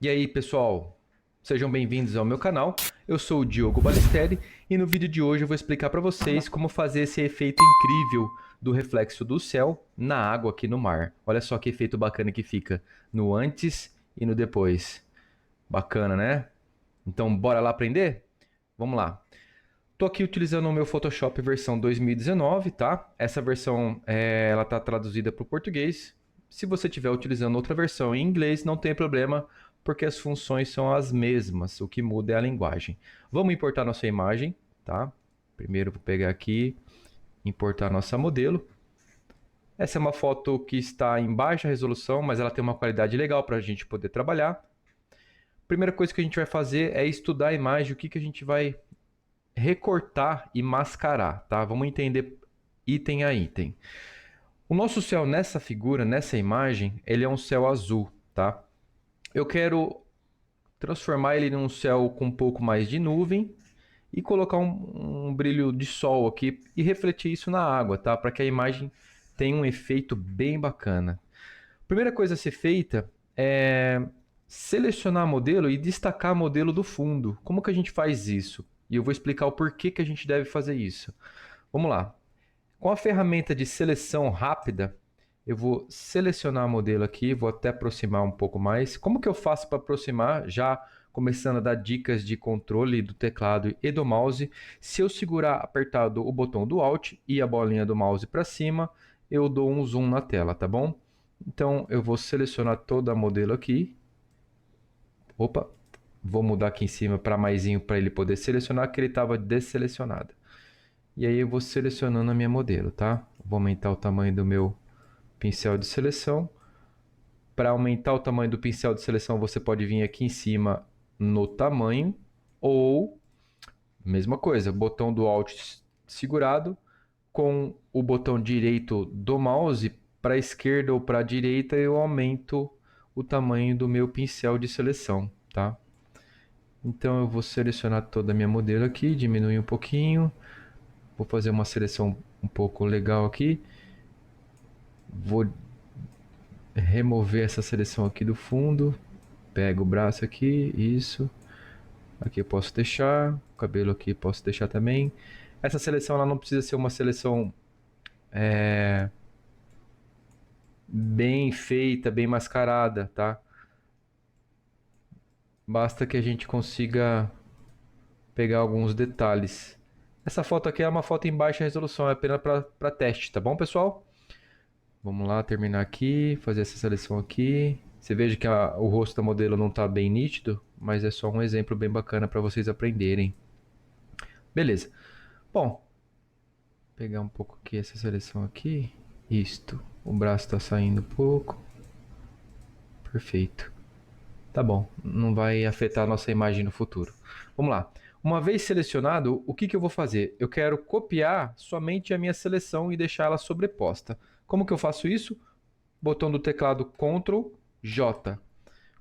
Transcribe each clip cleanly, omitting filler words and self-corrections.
E aí, pessoal, sejam bem-vindos ao meu canal. Eu sou o Diogo Balistelli e no vídeo de hoje eu vou explicar para vocês como fazer esse efeito incrível do reflexo do céu na água aqui no mar. Olha só que efeito bacana que fica no antes e no depois. Bacana, né? Então, bora lá aprender? Vamos lá. Tô aqui utilizando o meu Photoshop versão 2019, tá? Essa versão ela tá traduzida para o português. Se você estiver utilizando outra versão em inglês, não tem problema, porque as funções são as mesmas. O que muda é a linguagem. Vamos importar nossa imagem, tá? Primeiro vou pegar aqui, importar nossa modelo. Essa é uma foto que está em baixa resolução, mas ela tem uma qualidade legal para a gente poder trabalhar. Primeira coisa que a gente vai fazer é estudar a imagem, o que a gente vai recortar e mascarar, tá? Vamos entender item a item. O nosso céu nessa figura, nessa imagem, ele é um céu azul, tá? Eu quero transformar ele num céu com um pouco mais de nuvem e colocar um brilho de sol aqui e refletir isso na água, tá? Para que a imagem tenha um efeito bem bacana. Primeira coisa a ser feita é selecionar modelo e destacar modelo do fundo. Como que a gente faz isso? E eu vou explicar o porquê que a gente deve fazer isso. Vamos lá. Com a ferramenta de seleção rápida, eu vou selecionar o modelo aqui, vou até aproximar um pouco mais. Como que eu faço para aproximar? Já começando a dar dicas de controle do teclado e do mouse. Se eu segurar apertado o botão do Alt e a bolinha do mouse para cima, eu dou um zoom na tela, tá bom? Então eu vou selecionar toda a modelo aqui. Opa, vou mudar aqui em cima para maisinho para ele poder selecionar, que ele estava desselecionado. E aí eu vou selecionando a minha modelo, tá? Vou aumentar o tamanho do meu pincel de seleção. Para aumentar o tamanho do pincel de seleção, você pode vir aqui em cima no tamanho ou mesma coisa, botão do Alt segurado com o botão direito do mouse para a esquerda ou para a direita eu aumento o tamanho do meu pincel de seleção, tá? Então eu vou selecionar toda a minha modelo aqui, diminuir um pouquinho. Vou fazer uma seleção um pouco legal aqui. Vou remover essa seleção aqui do fundo. Pego o braço aqui, isso. Aqui eu posso deixar. O cabelo aqui posso deixar também. Essa seleção ela não precisa ser uma seleção bem feita, bem mascarada, tá? Basta que a gente consiga pegar alguns detalhes. Essa foto aqui é uma foto em baixa resolução, é apenas para teste, tá bom, pessoal? Vamos lá, terminar aqui, fazer essa seleção aqui. Você veja que o rosto da modelo não está bem nítido, mas é só um exemplo bem bacana para vocês aprenderem. Beleza. Bom, pegar um pouco aqui essa seleção aqui. Isto. O braço está saindo um pouco. Perfeito. Tá bom, não vai afetar a nossa imagem no futuro. Vamos lá. Uma vez selecionado, o que eu vou fazer? Eu quero copiar somente a minha seleção e deixar ela sobreposta. Como que eu faço isso? Botão do teclado Ctrl J.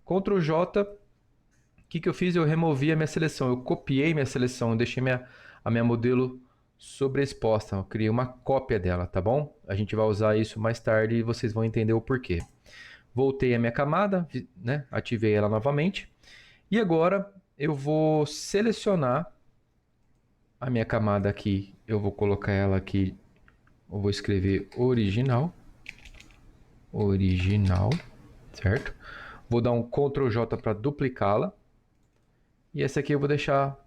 Ctrl J, o que eu fiz? Eu removi a minha seleção, eu copiei minha seleção, eu deixei a minha modelo sobreexposta, eu criei uma cópia dela, tá bom? A gente vai usar isso mais tarde e vocês vão entender o porquê. Voltei a minha camada, né? Ativei ela novamente. E agora eu vou selecionar a minha camada aqui. Eu vou colocar ela aqui. Eu vou escrever original. Original, certo? Vou dar um Ctrl J para duplicá-la. E essa aqui eu vou deixar.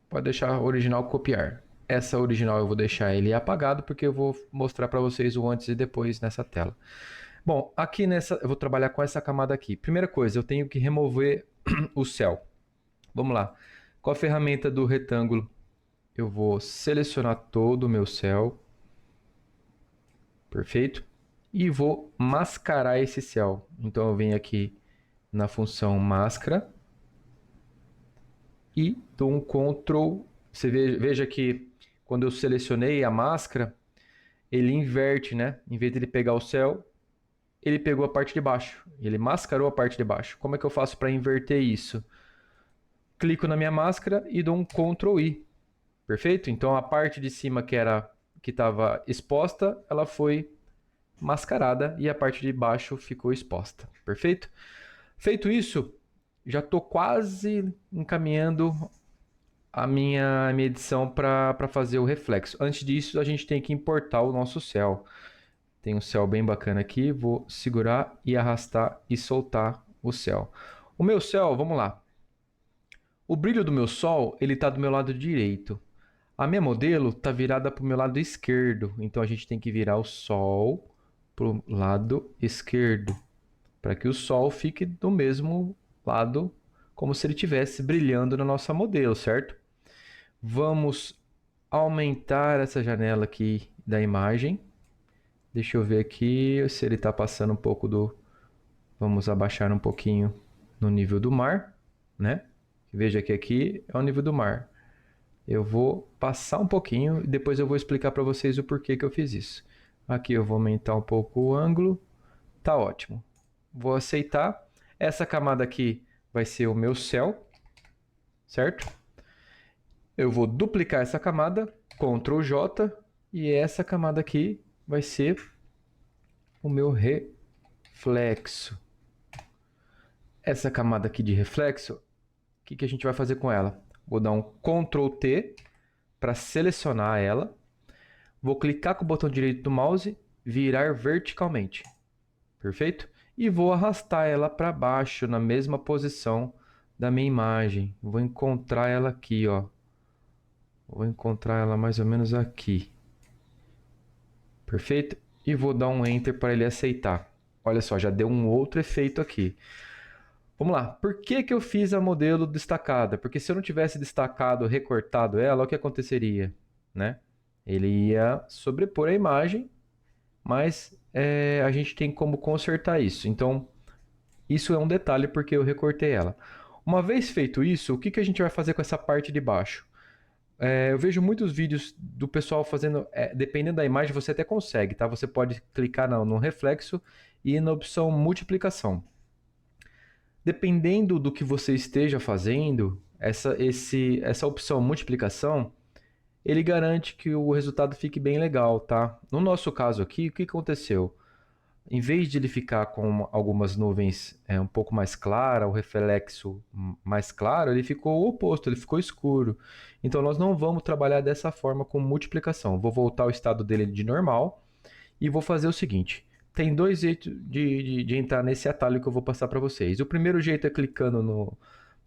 Pode deixar original copiar. Essa original eu vou deixar ele apagado porque eu vou mostrar para vocês o antes e depois nessa tela. Bom, aqui nessa eu vou trabalhar com essa camada aqui. Primeira coisa, eu tenho que remover o céu. Vamos lá. Com a ferramenta do retângulo, eu vou selecionar todo o meu céu. Perfeito? E vou mascarar esse céu. Então eu venho aqui na função máscara e dou um Ctrl. Você veja que quando eu selecionei a máscara, ele inverte, né? Em vez de ele pegar o céu, ele pegou a parte de baixo. Ele mascarou a parte de baixo. Como é que eu faço para inverter isso? Clico na minha máscara e dou um Ctrl I. Perfeito? Então a parte de cima que estava exposta, ela foi mascarada e a parte de baixo ficou exposta. Perfeito? Feito isso, já estou quase encaminhando a minha edição para fazer o reflexo. Antes disso, a gente tem que importar o nosso céu. Tem um céu bem bacana aqui, vou segurar e arrastar e soltar o céu. O meu céu, vamos lá. O brilho do meu sol, ele está do meu lado direito. A minha modelo está virada para o meu lado esquerdo, então a gente tem que virar o sol para o lado esquerdo, para que o sol fique do mesmo lado, como se ele estivesse brilhando na nossa modelo, certo? Vamos aumentar essa janela aqui da imagem. Deixa eu ver aqui se ele está passando um pouco do... Vamos abaixar um pouquinho no nível do mar, né? Veja que aqui é o nível do mar. Eu vou passar um pouquinho e depois eu vou explicar para vocês o porquê que eu fiz isso. Aqui eu vou aumentar um pouco o ângulo. Tá ótimo. Vou aceitar. Essa camada aqui vai ser o meu céu, certo? Eu vou duplicar essa camada, Ctrl J, e essa camada aqui vai ser o meu reflexo. Essa camada aqui de reflexo, o que a gente vai fazer com ela? Vou dar um Ctrl T para selecionar ela. Vou clicar com o botão direito do mouse, virar verticalmente. Perfeito? E vou arrastar ela para baixo, na mesma posição da minha imagem. Vou encontrar ela aqui, ó. Vou encontrar ela mais ou menos aqui. Perfeito? E vou dar um Enter para ele aceitar. Olha só, já deu um outro efeito aqui. Vamos lá. Por que que eu fiz a modelo destacada? Porque se eu não tivesse destacado, recortado ela, o que aconteceria? Né? Ele ia sobrepor a imagem, mas a gente tem como consertar isso. Então, isso é um detalhe porque eu recortei ela. Uma vez feito isso, o que a gente vai fazer com essa parte de baixo? Eu vejo muitos vídeos do pessoal fazendo, dependendo da imagem, você até consegue, tá? Você pode clicar no reflexo e na opção multiplicação. Dependendo do que você esteja fazendo, essa opção multiplicação, ele garante que o resultado fique bem legal, tá? No nosso caso aqui, o que aconteceu? Em vez de ele ficar com algumas nuvens um pouco mais clara, o reflexo mais claro, ele ficou o oposto, ele ficou escuro. Então nós não vamos trabalhar dessa forma com multiplicação. Vou voltar ao estado dele de normal e vou fazer o seguinte. Tem dois jeitos de entrar nesse atalho que eu vou passar para vocês. O primeiro jeito é clicando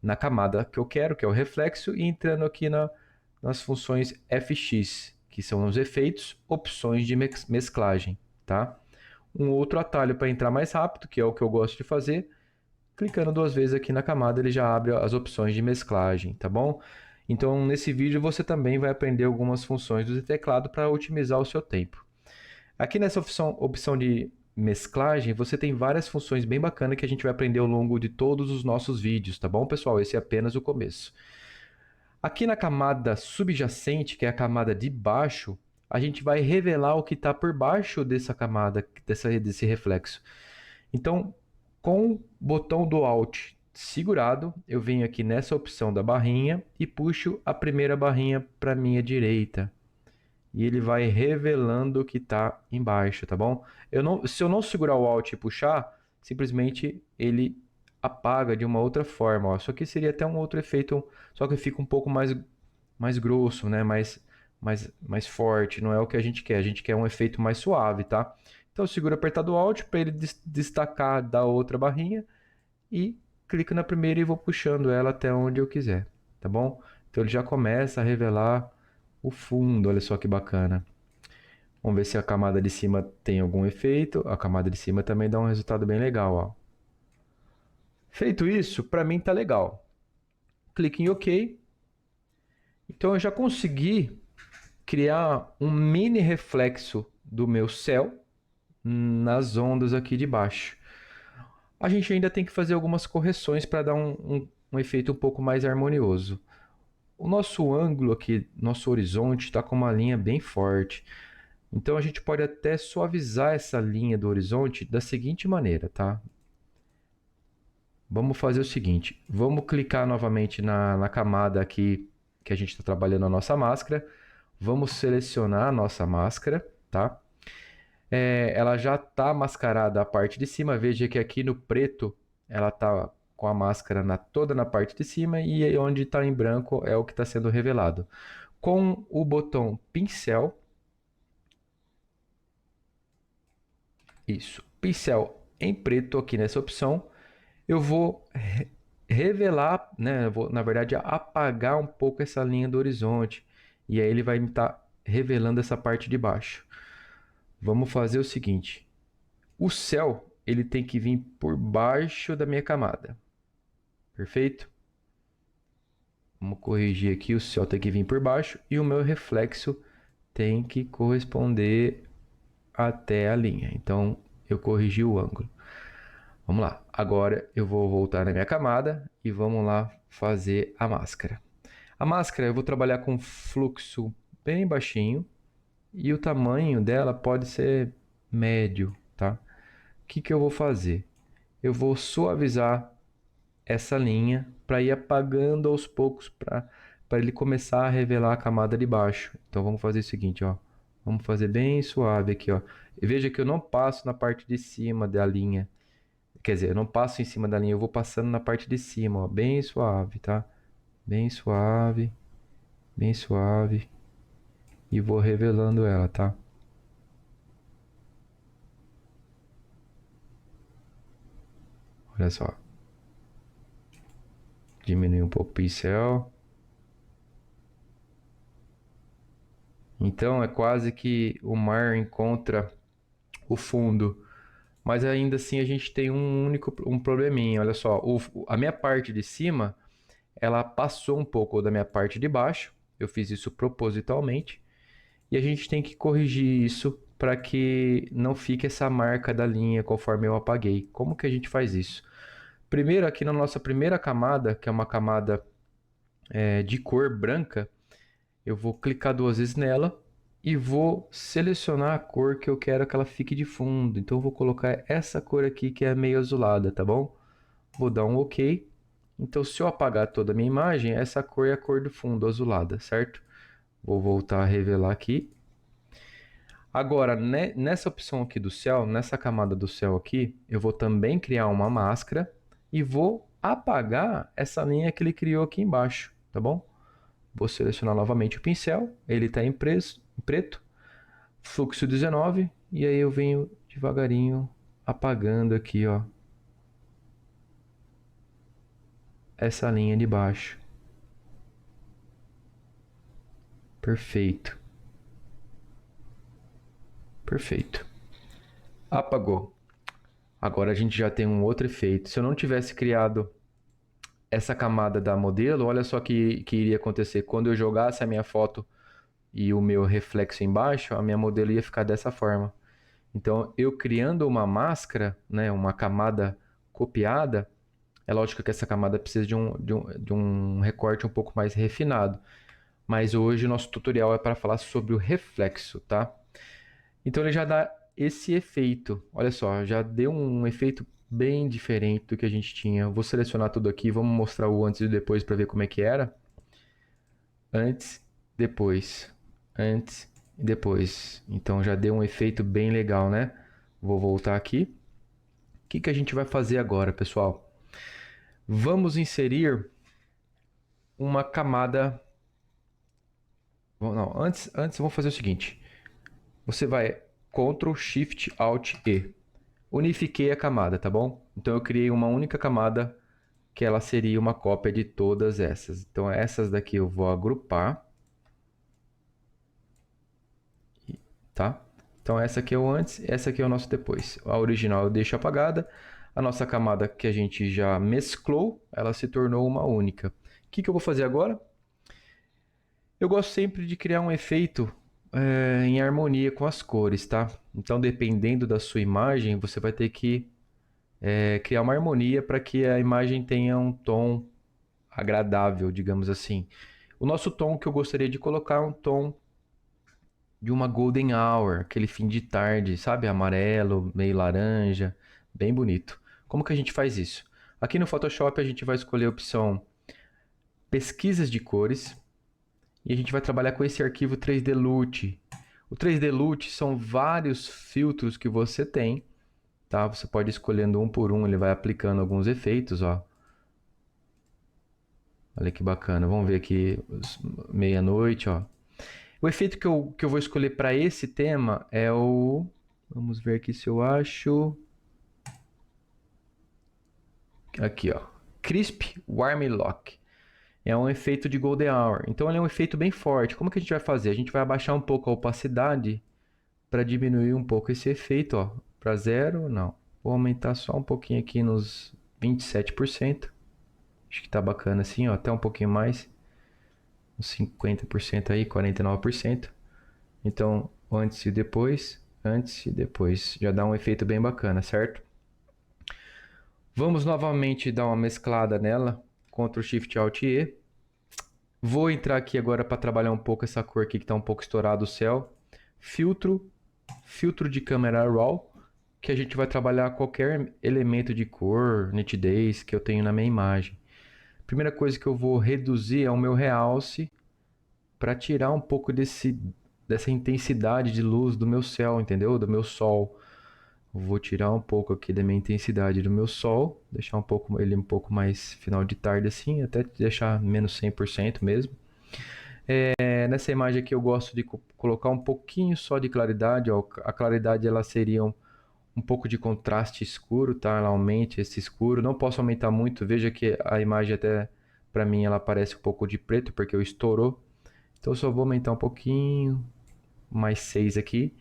na camada que eu quero, que é o reflexo, e entrando aqui nas funções FX, que são os efeitos, opções de mesclagem, tá? Um outro atalho para entrar mais rápido, que é o que eu gosto de fazer, clicando duas vezes aqui na camada, ele já abre as opções de mesclagem, tá bom? Então, nesse vídeo você também vai aprender algumas funções do teclado para otimizar o seu tempo. Aqui nessa opção de mesclagem, você tem várias funções bem bacanas que a gente vai aprender ao longo de todos os nossos vídeos, tá bom, pessoal? Esse é apenas o começo. Aqui na camada subjacente, que é a camada de baixo, a gente vai revelar o que está por baixo dessa camada, desse reflexo. Então, com o botão do Alt segurado, eu venho aqui nessa opção da barrinha e puxo a primeira barrinha para a minha direita. E ele vai revelando o que está embaixo, tá bom? Se eu não segurar o Alt e puxar, simplesmente ele apaga de uma outra forma. Ó. Isso aqui seria até um outro efeito, só que fica um pouco mais grosso, né? Mais forte. Não é o que a gente quer. A gente quer um efeito mais suave, tá? Então eu seguro apertado o Alt para ele destacar da outra barrinha e clico na primeira e vou puxando ela até onde eu quiser, tá bom? Então ele já começa a revelar o fundo, olha só que bacana. Vamos ver se a camada de cima tem algum efeito. A camada de cima também dá um resultado bem legal, ó. Feito isso, para mim tá legal. Clique em OK. Então eu já consegui criar um mini reflexo do meu céu nas ondas aqui de baixo. A gente ainda tem que fazer algumas correções para dar um efeito um pouco mais harmonioso. O nosso ângulo aqui, nosso horizonte, está com uma linha bem forte. Então a gente pode até suavizar essa linha do horizonte da seguinte maneira, tá? Vamos fazer o seguinte, vamos clicar novamente na camada aqui que a gente está trabalhando a nossa máscara. Vamos selecionar a nossa máscara, tá? Ela já está mascarada a parte de cima. Veja que aqui no preto ela tá com a máscara toda na parte de cima e onde está em branco é o que está sendo revelado. Com o botão pincel, isso, pincel em preto aqui nessa opção, eu vou revelar, né? Eu vou, na verdade, apagar um pouco essa linha do horizonte. E aí ele vai me estar revelando essa parte de baixo. Vamos fazer o seguinte. O céu, ele tem que vir por baixo da minha camada. Perfeito? Vamos corrigir aqui. O céu tem que vir por baixo. E o meu reflexo tem que corresponder até a linha. Então, eu corrigi o ângulo. Vamos lá. Agora eu vou voltar na minha camada e vamos lá fazer a máscara. A máscara eu vou trabalhar com fluxo bem baixinho e o tamanho dela pode ser médio, tá? O que eu vou fazer? Eu vou suavizar essa linha para ir apagando aos poucos para ele começar a revelar a camada de baixo. Então vamos fazer o seguinte, ó. Vamos fazer bem suave aqui, ó. E veja que eu não passo na parte de cima da linha. Quer dizer, eu não passo em cima da linha, eu vou passando na parte de cima, ó, bem suave, tá? Bem suave, bem suave. E vou revelando ela, tá? Olha só. Diminui um pouco o pincel. Então é quase que o mar encontra o fundo. Mas ainda assim a gente tem um probleminha. Olha só, a minha parte de cima, ela passou um pouco da minha parte de baixo. Eu fiz isso propositalmente. E a gente tem que corrigir isso para que não fique essa marca da linha conforme eu apaguei. Como que a gente faz isso? Primeiro, aqui na nossa primeira camada, que é uma camada de cor branca, eu vou clicar 2 vezes nela e vou selecionar a cor que eu quero que ela fique de fundo. Então eu vou colocar essa cor aqui que é meio azulada, tá bom? Vou dar um OK. Então se eu apagar toda a minha imagem, essa cor é a cor do fundo, azulada, certo? Vou voltar a revelar aqui. Agora, nessa opção aqui do céu, nessa camada do céu aqui, eu vou também criar uma máscara e vou apagar essa linha que ele criou aqui embaixo, tá bom? Vou selecionar novamente o pincel, ele está em preto, fluxo 19, e aí eu venho devagarinho apagando aqui, ó, essa linha de baixo. Perfeito. Perfeito. Apagou. Agora a gente já tem um outro efeito. Se eu não tivesse criado essa camada da modelo, olha só que iria acontecer. Quando eu jogasse a minha foto e o meu reflexo embaixo, a minha modelo ia ficar dessa forma. Então, eu criando uma máscara, né, uma camada copiada, é lógico que essa camada precisa de um recorte um pouco mais refinado. Mas hoje o nosso tutorial é para falar sobre o reflexo, tá? Então ele já dá esse efeito. Olha só, já deu um efeito bem diferente do que a gente tinha. Vou selecionar tudo aqui, vamos mostrar o antes e depois para ver como é que era. Antes, depois. Antes e depois. Então já deu um efeito bem legal, né? Vou voltar aqui. O que a gente vai fazer agora, pessoal? Vamos inserir uma camada. Não, antes vamos fazer o seguinte. Você vai Ctrl Shift Alt E. Unifiquei a camada, tá bom? Então eu criei uma única camada que ela seria uma cópia de todas essas. Então essas daqui eu vou agrupar, tá? Então essa aqui é o antes, essa aqui é o nosso depois. A original eu deixo apagada. A nossa camada que a gente já mesclou, ela se tornou uma única. O que eu vou fazer agora? Eu gosto sempre de criar um efeito em harmonia com as cores, tá? Então, dependendo da sua imagem, você vai ter que criar uma harmonia para que a imagem tenha um tom agradável, digamos assim. O nosso tom que eu gostaria de colocar é um tom de uma golden hour, aquele fim de tarde, sabe? Amarelo, meio laranja, bem bonito. Como que a gente faz isso? Aqui no Photoshop a gente vai escolher a opção pesquisas de cores e a gente vai trabalhar com esse arquivo 3D LUT. O 3D LUT são vários filtros que você tem tá? Você pode ir escolhendo um por um, ele vai aplicando alguns efeitos, ó. Olha que bacana. Vamos ver aqui meia-noite, ó. O efeito que eu vou escolher para esse tema é o... Vamos ver aqui se eu acho... Aqui, ó. Crisp Warm Lock. É um efeito de Golden Hour. Então ele é um efeito bem forte. Como que a gente vai fazer? A gente vai abaixar um pouco a opacidade para diminuir um pouco esse efeito, ó. Para zero, não. Vou aumentar só um pouquinho aqui nos 27%. Acho que tá bacana assim, ó. Até um pouquinho mais. Uns 50% aí, 49%. Então, antes e depois. Antes e depois. Já dá um efeito bem bacana, certo? Vamos novamente dar uma mesclada nela. Ctrl Shift Alt E. Vou entrar aqui agora para trabalhar um pouco essa cor aqui que está um pouco estourado o céu. Filtro de câmera RAW, que a gente vai trabalhar qualquer elemento de cor, nitidez que eu tenho na minha imagem. Primeira coisa que eu vou reduzir é o meu realce para tirar um pouco dessa intensidade de luz do meu céu, entendeu? Do meu sol. Vou tirar um pouco aqui da minha intensidade do meu sol, deixar ele um pouco mais final de tarde assim, até deixar menos 100% mesmo. Nessa imagem aqui eu gosto de colocar um pouquinho só de claridade, ó. A claridade ela seria um pouco de contraste escuro, tá? Ela aumenta esse escuro. Não posso aumentar muito, veja que a imagem até para mim ela parece um pouco de preto porque eu estourou. Então eu só vou aumentar um pouquinho, mais 6 aqui.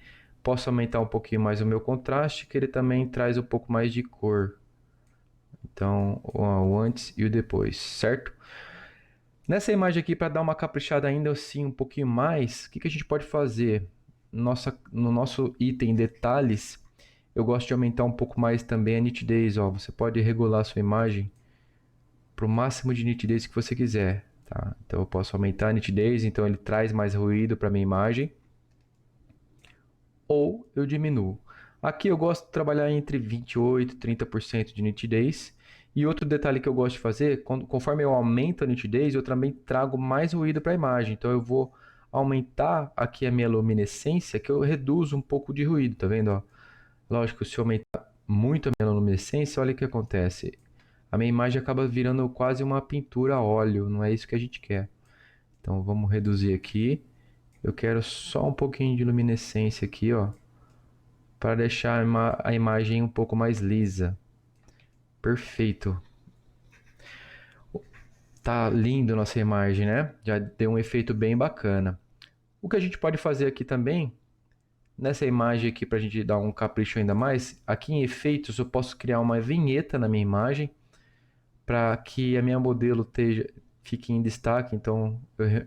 Posso aumentar um pouquinho mais o meu contraste, que ele também traz um pouco mais de cor. Então, o antes e o depois, certo? Nessa imagem aqui, para dar uma caprichada ainda assim um pouquinho mais, o que a gente pode fazer? No nosso item detalhes, eu gosto de aumentar um pouco mais também a nitidez. Ó. Você pode regular a sua imagem para o máximo de nitidez que você quiser. Tá? Então eu posso aumentar a nitidez, então ele traz mais ruído para minha imagem. Ou eu diminuo. Aqui eu gosto de trabalhar entre 28% e 30% de nitidez. E outro detalhe que eu gosto de fazer, conforme eu aumento a nitidez, eu também trago mais ruído para a imagem. Então eu vou aumentar aqui a minha luminescência, que eu reduzo um pouco de ruído, tá vendo? Ó? Lógico, se eu aumentar muito a minha luminescência, olha o que acontece. A minha imagem acaba virando quase uma pintura a óleo, não é isso que a gente quer. Então vamos reduzir aqui. Eu quero só um pouquinho de luminescência aqui, ó, para deixar a imagem um pouco mais lisa. Perfeito. Tá lindo nossa imagem, né? Já deu um efeito bem bacana. O que a gente pode fazer aqui também, nessa imagem aqui, para a gente dar um capricho ainda mais, aqui em efeitos eu posso criar uma vinheta na minha imagem para que a minha modelo fique em destaque. Então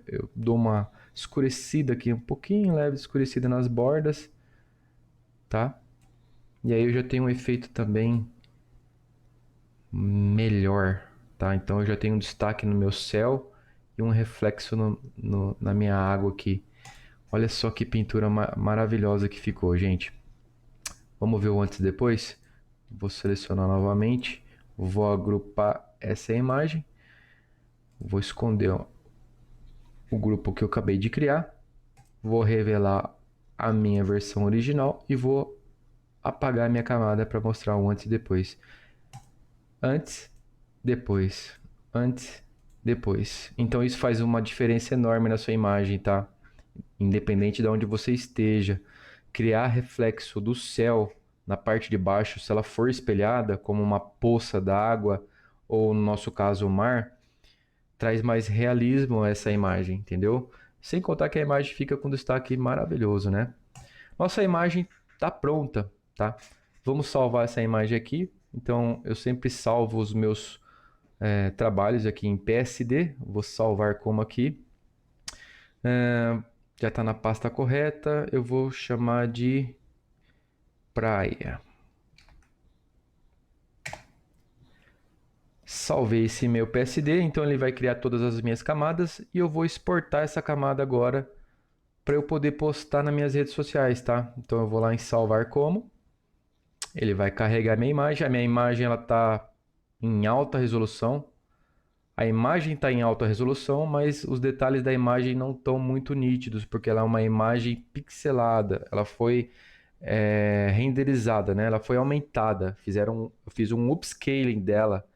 eu dou uma escurecida aqui, um pouquinho leve escurecida nas bordas, tá? E aí eu já tenho um efeito também melhor, tá? Então eu já tenho um destaque no meu céu e um reflexo na minha água aqui. Olha só que pintura maravilhosa que ficou, gente. Vamos ver o antes e depois? Vou selecionar novamente, vou agrupar essa imagem, vou esconder o grupo que eu acabei de criar, vou revelar a minha versão original e vou apagar a minha camada para mostrar o antes e depois. Antes, depois, antes, depois. Então isso faz uma diferença enorme na sua imagem, tá? Independente de onde você esteja, criar reflexo do céu na parte de baixo, se ela for espelhada como uma poça d'água ou no nosso caso o mar, traz mais realismo a essa imagem, entendeu? Sem contar que a imagem fica com destaque maravilhoso, né? Nossa imagem está pronta, tá? Vamos salvar essa imagem aqui. Então eu sempre salvo os meus trabalhos aqui em PSD. Vou salvar como aqui. Já está na pasta correta. Eu vou chamar de praia. Salvei esse meu PSD, então ele vai criar todas as minhas camadas e eu vou exportar essa camada agora para eu poder postar nas minhas redes sociais, tá? Então eu vou lá em salvar como. Ele vai carregar minha imagem. A minha imagem ela está em alta resolução. A imagem está em alta resolução, mas os detalhes da imagem não estão muito nítidos, porque ela é uma imagem pixelada. Ela foi renderizada, né? Ela foi aumentada. Eu fiz um upscaling dela.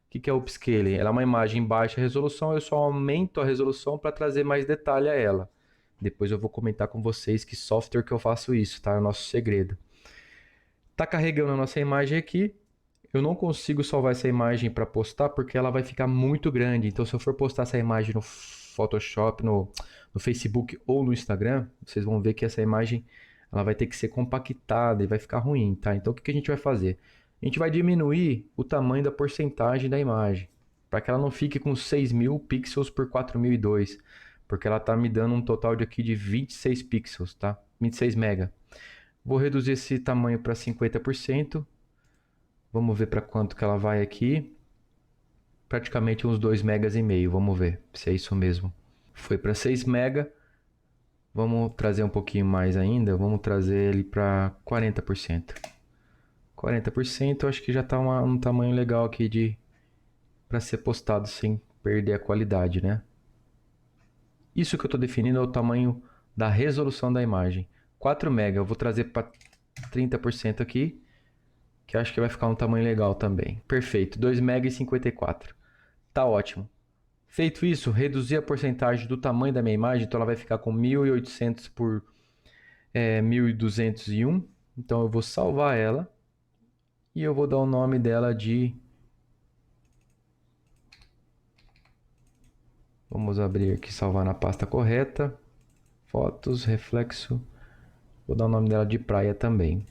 O que é upscaling? Ela é uma imagem em baixa resolução, eu só aumento a resolução para trazer mais detalhe a ela. Depois eu vou comentar com vocês que software que eu faço isso, tá? É o nosso segredo. Tá carregando a nossa imagem aqui. Eu não consigo salvar essa imagem para postar porque ela vai ficar muito grande. Então, se eu for postar essa imagem no Photoshop, no Facebook ou no Instagram, vocês vão ver que essa imagem ela vai ter que ser compactada e vai ficar ruim, tá? Então, o que a gente vai fazer? A gente vai diminuir o tamanho da porcentagem da imagem para que ela não fique com 6.000 pixels por 4.002, porque ela tá me dando um total de aqui de 26 pixels, tá? 26 mega. Vou reduzir esse tamanho para 50%. Vamos ver para quanto que ela vai aqui. Praticamente uns 2,5 megas. Vamos ver se é isso mesmo. Foi para 6 mega. Vamos trazer um pouquinho mais ainda. Vamos trazer ele para 40%. 40% eu acho que já está um tamanho legal aqui para ser postado sem perder a qualidade, né? Isso que eu estou definindo é o tamanho da resolução da imagem. 4 mega eu vou trazer para 30% aqui, que acho que vai ficar um tamanho legal também. Perfeito, 2 mega e 54. Tá ótimo. Feito isso, reduzir a porcentagem do tamanho da minha imagem, então ela vai ficar com 1800 por 1201. Então eu vou salvar ela e eu vou dar o nome dela de... Vamos abrir aqui, salvar na pasta correta. Fotos, reflexo. Vou dar o nome dela de praia também.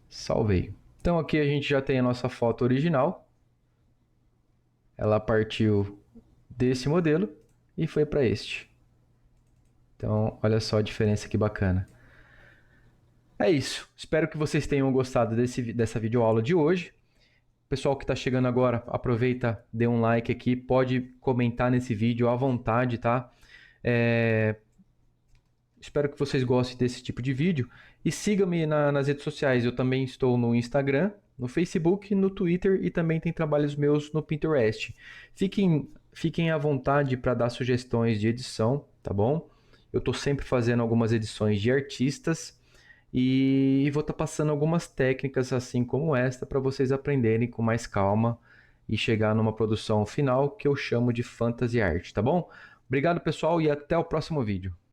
Salvei. Então aqui a gente já tem a nossa foto original. Ela partiu desse modelo e foi para este. Então, olha só a diferença que bacana. É isso. Espero que vocês tenham gostado dessa videoaula de hoje. Pessoal que está chegando agora, aproveita, dê um like aqui, pode comentar nesse vídeo à vontade, tá? Espero que vocês gostem desse tipo de vídeo e siga-me nas redes sociais. Eu também estou no Instagram, no Facebook, no Twitter e também tem trabalhos meus no Pinterest. Fiquem à vontade para dar sugestões de edição, tá bom? Eu estou sempre fazendo algumas edições de artistas e vou estar passando algumas técnicas assim como esta para vocês aprenderem com mais calma e chegar numa produção final que eu chamo de fantasy art, tá bom? Obrigado, pessoal, e até o próximo vídeo.